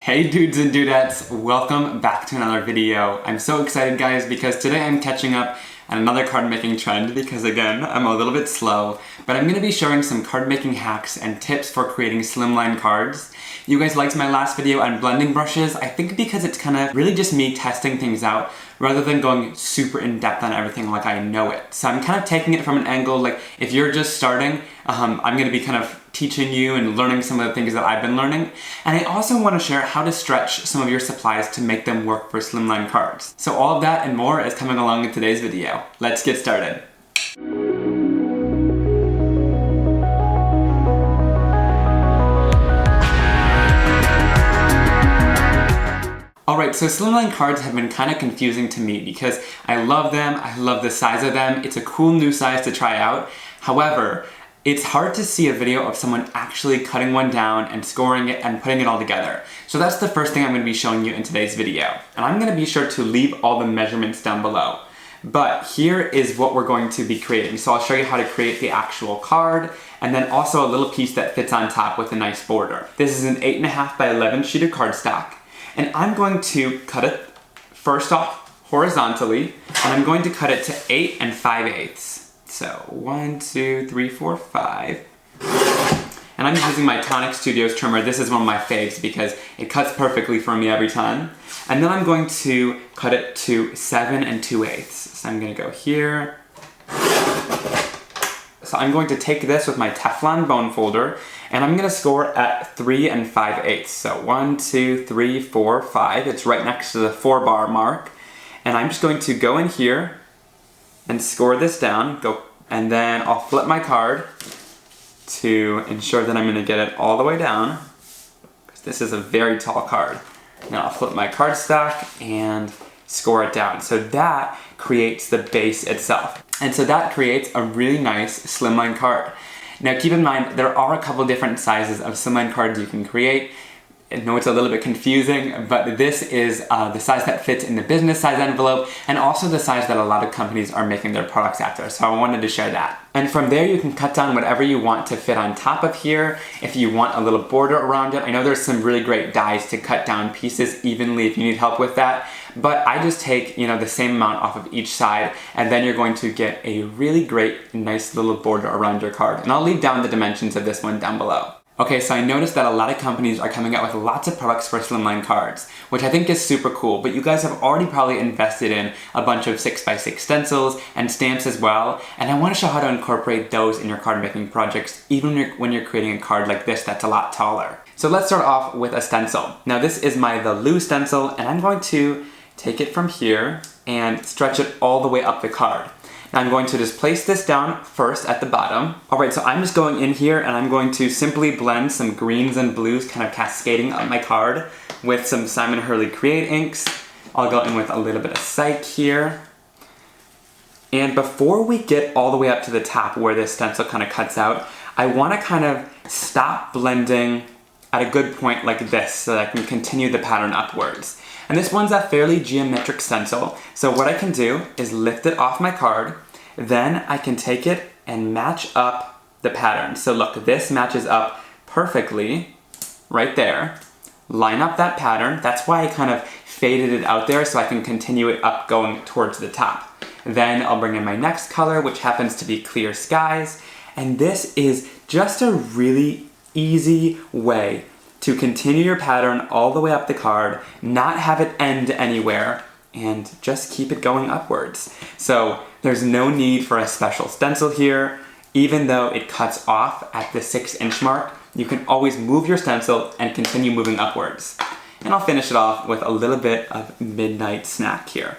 Hey dudes and dudettes, welcome back to another video. I'm so excited guys because today I'm catching up on another card making trend because again, I'm a little bit slow, but I'm going to be showing some card making hacks and tips for creating slimline cards. You guys liked my last video on blending brushes, I think because it's kind of really just me testing things out rather than going super in depth on everything like I know it. So I'm kind of taking it from an angle like if you're just starting, I'm going to be kind of teaching you and learning some of the things that I've been learning. And I also want to share how to stretch some of your supplies to make them work for slimline cards. So all of that and more is coming along in today's video. Let's get started. Alright, so slimline cards have been kind of confusing to me because I love them, I love the size of them, it's a cool new size to try out. However, it's hard to see a video of someone actually cutting one down and scoring it and putting it all together. So that's the first thing I'm going to be showing you in today's video. And I'm going to be sure to leave all the measurements down below. But here is what we're going to be creating. So I'll show you how to create the actual card and then also a little piece that fits on top with a nice border. This is an 8.5 by 11 sheet of cardstock. And I'm going to cut it first off horizontally and I'm going to cut it to 8 5/8. So 1, 2, 3, 4, 5. And I'm using my Tonic Studios trimmer. This is one of my faves because it cuts perfectly for me every time. And then I'm going to cut it to 7 2/8. So I'm going to go here. So I'm going to take this with my Teflon bone folder and I'm going to score at 3 5/8. So 1, 2, 3, 4, 5. It's right next to the 4 bar mark. And I'm just going to go in here and score this down, and then I'll flip my card to ensure that I'm going to get it all the way down, because this is a very tall card. Now I'll flip my cardstock and score it down. So that creates the base itself. And so that creates a really nice slimline card. Now keep in mind, there are a couple different sizes of slimline cards you can create. I know it's a little bit confusing, but this is the size that fits in the business size envelope and also the size that a lot of companies are making their products after, so I wanted to share that. And from there you can cut down whatever you want to fit on top of here. If you want a little border around it, I know there's some really great dies to cut down pieces evenly if you need help with that, but I just take, the same amount off of each side and then you're going to get a really great, nice little border around your card. And I'll leave down the dimensions of this one down below. Okay, so I noticed that a lot of companies are coming out with lots of products for slimline cards, which I think is super cool, but you guys have already probably invested in a bunch of 6x6 stencils and stamps as well, and I want to show how to incorporate those in your card making projects, even when you're creating a card like this that's a lot taller. So let's start off with a stencil. Now this is my The Lou stencil, and I'm going to take it from here and stretch it all the way up the card. Now I'm going to just place this down first at the bottom. Alright, so I'm just going in here and I'm going to simply blend some greens and blues kind of cascading up my card with some Simon Hurley Create inks. I'll go in with a little bit of Psych here. And before we get all the way up to the top where this stencil kind of cuts out, I want to kind of stop blending at a good point like this so that I can continue the pattern upwards. And this one's a fairly geometric stencil, so what I can do is lift it off my card, then I can take it and match up the pattern. So look, this matches up perfectly right there. Line up that pattern. That's why I kind of faded it out there so I can continue it up going towards the top. Then I'll bring in my next color, which happens to be Clear Skies, and this is just a really easy way to continue your pattern all the way up the card, not have it end anywhere, and just keep it going upwards. So there's no need for a special stencil here. Even though it cuts off at the 6-inch mark, you can always move your stencil and continue moving upwards. And I'll finish it off with a little bit of Midnight Snack here.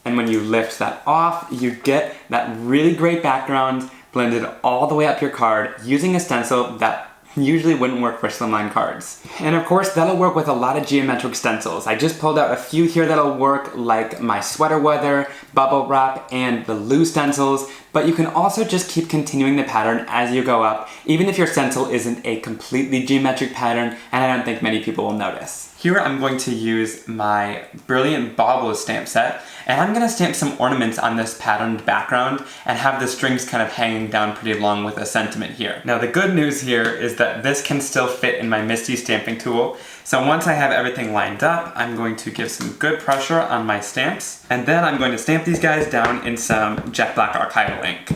And when you lift that off, you get that really great background blended all the way up your card using a stencil that usually wouldn't work for slimline cards. And of course, that'll work with a lot of geometric stencils. I just pulled out a few here that'll work, like my Sweater Weather, Bubble Wrap, and the Lou stencils, But you can also just keep continuing the pattern as you go up, even if your stencil isn't a completely geometric pattern, and I don't think many people will notice. Here I'm going to use my Brilliant Baubles stamp set, and I'm going to stamp some ornaments on this patterned background and have the strings kind of hanging down pretty long with a sentiment here. Now the good news here is that this can still fit in my Misty stamping tool, so once I have everything lined up, I'm going to give some good pressure on my stamps, and then I'm going to stamp these guys down in some jet black archival ink.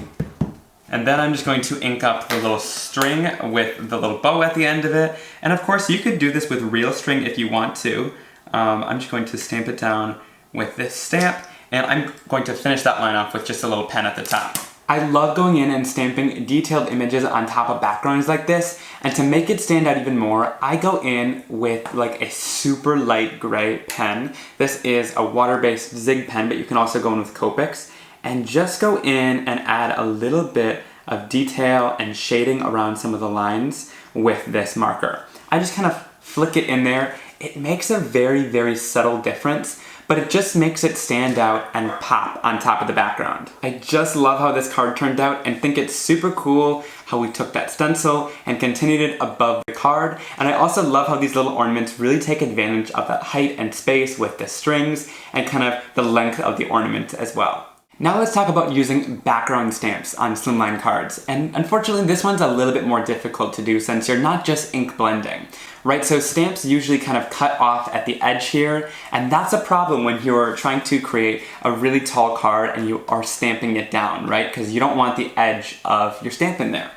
And then I'm just going to ink up the little string with the little bow at the end of it. And of course you could do this with real string if you want to. I'm just going to stamp it down with this stamp, and I'm going to finish that line off with just a little pen at the top. I love going in and stamping detailed images on top of backgrounds like this, and to make it stand out even more, I go in with like a super light gray pen. This is a water-based Zig pen, but you can also go in with Copics, and just go in and add a little bit of detail and shading around some of the lines with this marker. I just kind of flick it in there. It makes a very, very subtle difference, but it just makes it stand out and pop on top of the background. I just love how this card turned out and think it's super cool how we took that stencil and continued it above the card. And I also love how these little ornaments really take advantage of that height and space with the strings and kind of the length of the ornament as well. Now let's talk about using background stamps on Slimline cards. And unfortunately this one's a little bit more difficult to do since you're not just ink blending, right? So stamps usually kind of cut off at the edge here, and that's a problem when you're trying to create a really tall card and you are stamping it down, right? Because you don't want the edge of your stamp in there.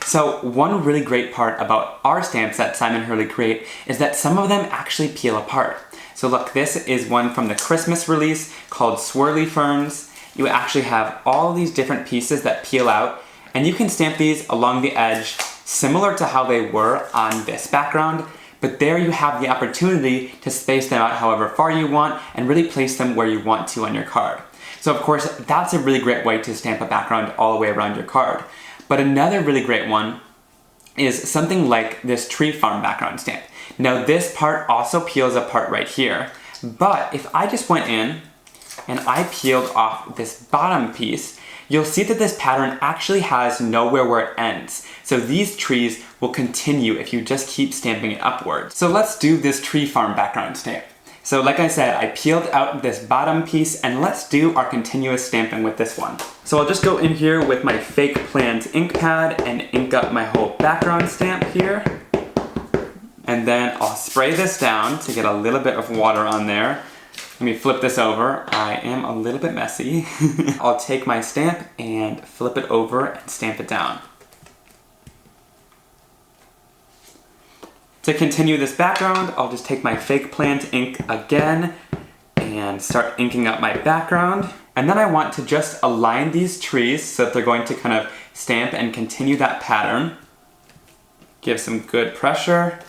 So one really great part about our stamps that Simon Hurley create is that some of them actually peel apart. So look, this is one from the Christmas release called Swirly Ferns. You actually have all these different pieces that peel out, and you can stamp these along the edge similar to how they were on this background, but there you have the opportunity to space them out however far you want and really place them where you want to on your card. So of course, that's a really great way to stamp a background all the way around your card. But another really great one is something like this tree farm background stamp. Now this part also peels apart right here, but if I just went in and I peeled off this bottom piece, you'll see that this pattern actually has nowhere where it ends. So these trees will continue if you just keep stamping it upwards. So let's do this tree farm background stamp. So like I said, I peeled out this bottom piece, and let's do our continuous stamping with this one. So I'll just go in here with my fake plant ink pad and ink up my whole background stamp here. And then I'll spray this down to get a little bit of water on there. Let me flip this over. I am a little bit messy. I'll take my stamp and flip it over and stamp it down. To continue this background, I'll just take my fake plant ink again and start inking up my background. And then I want to just align these trees so that they're going to kind of stamp and continue that pattern. Give some good pressure,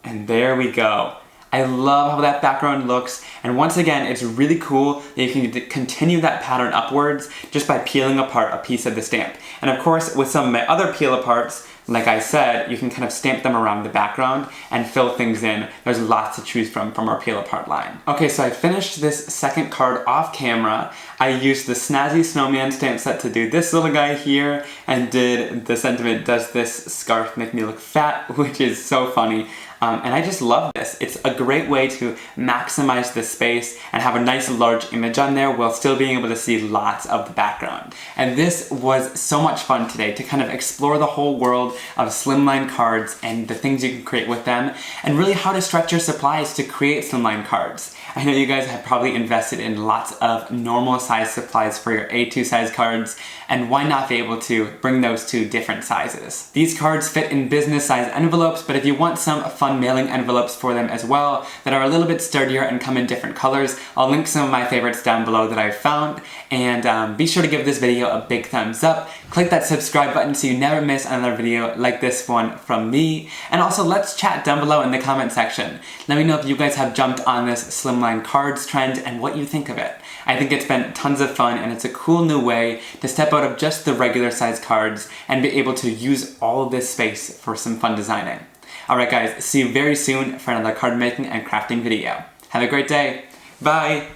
and there we go. I love how that background looks, and once again, it's really cool that you can continue that pattern upwards just by peeling apart a piece of the stamp. And of course, with some of my other peel aparts, like I said, you can kind of stamp them around the background and fill things in. There's lots to choose from our peel apart line. Okay, so I finished this second card off camera. I used the Snazzy Snowman stamp set to do this little guy here, and did the sentiment, "Does this scarf make me look fat?" which is so funny. And I just love this. It's a great way to maximize the space and have a nice large image on there while still being able to see lots of the background. And this was so much fun today to kind of explore the whole world of slimline cards and the things you can create with them, and really how to stretch your supplies to create slimline cards. I know you guys have probably invested in lots of normal size supplies for your A2 size cards, and why not be able to bring those to different sizes? These cards fit in business size envelopes, but if you want some fun mailing envelopes for them as well that are a little bit sturdier and come in different colors, I'll link some of my favorites down below that I've found. And be sure to give this video a big thumbs up. Click that subscribe button so you never miss another video like this one from me. And also, let's chat down below in the comment section. Let me know if you guys have jumped on this slimline cards trend and what you think of it. I think it's been tons of fun, and it's a cool new way to step out of just the regular size cards and be able to use all of this space for some fun designing. Alright guys, see you very soon for another card making and crafting video. Have a great day. Bye!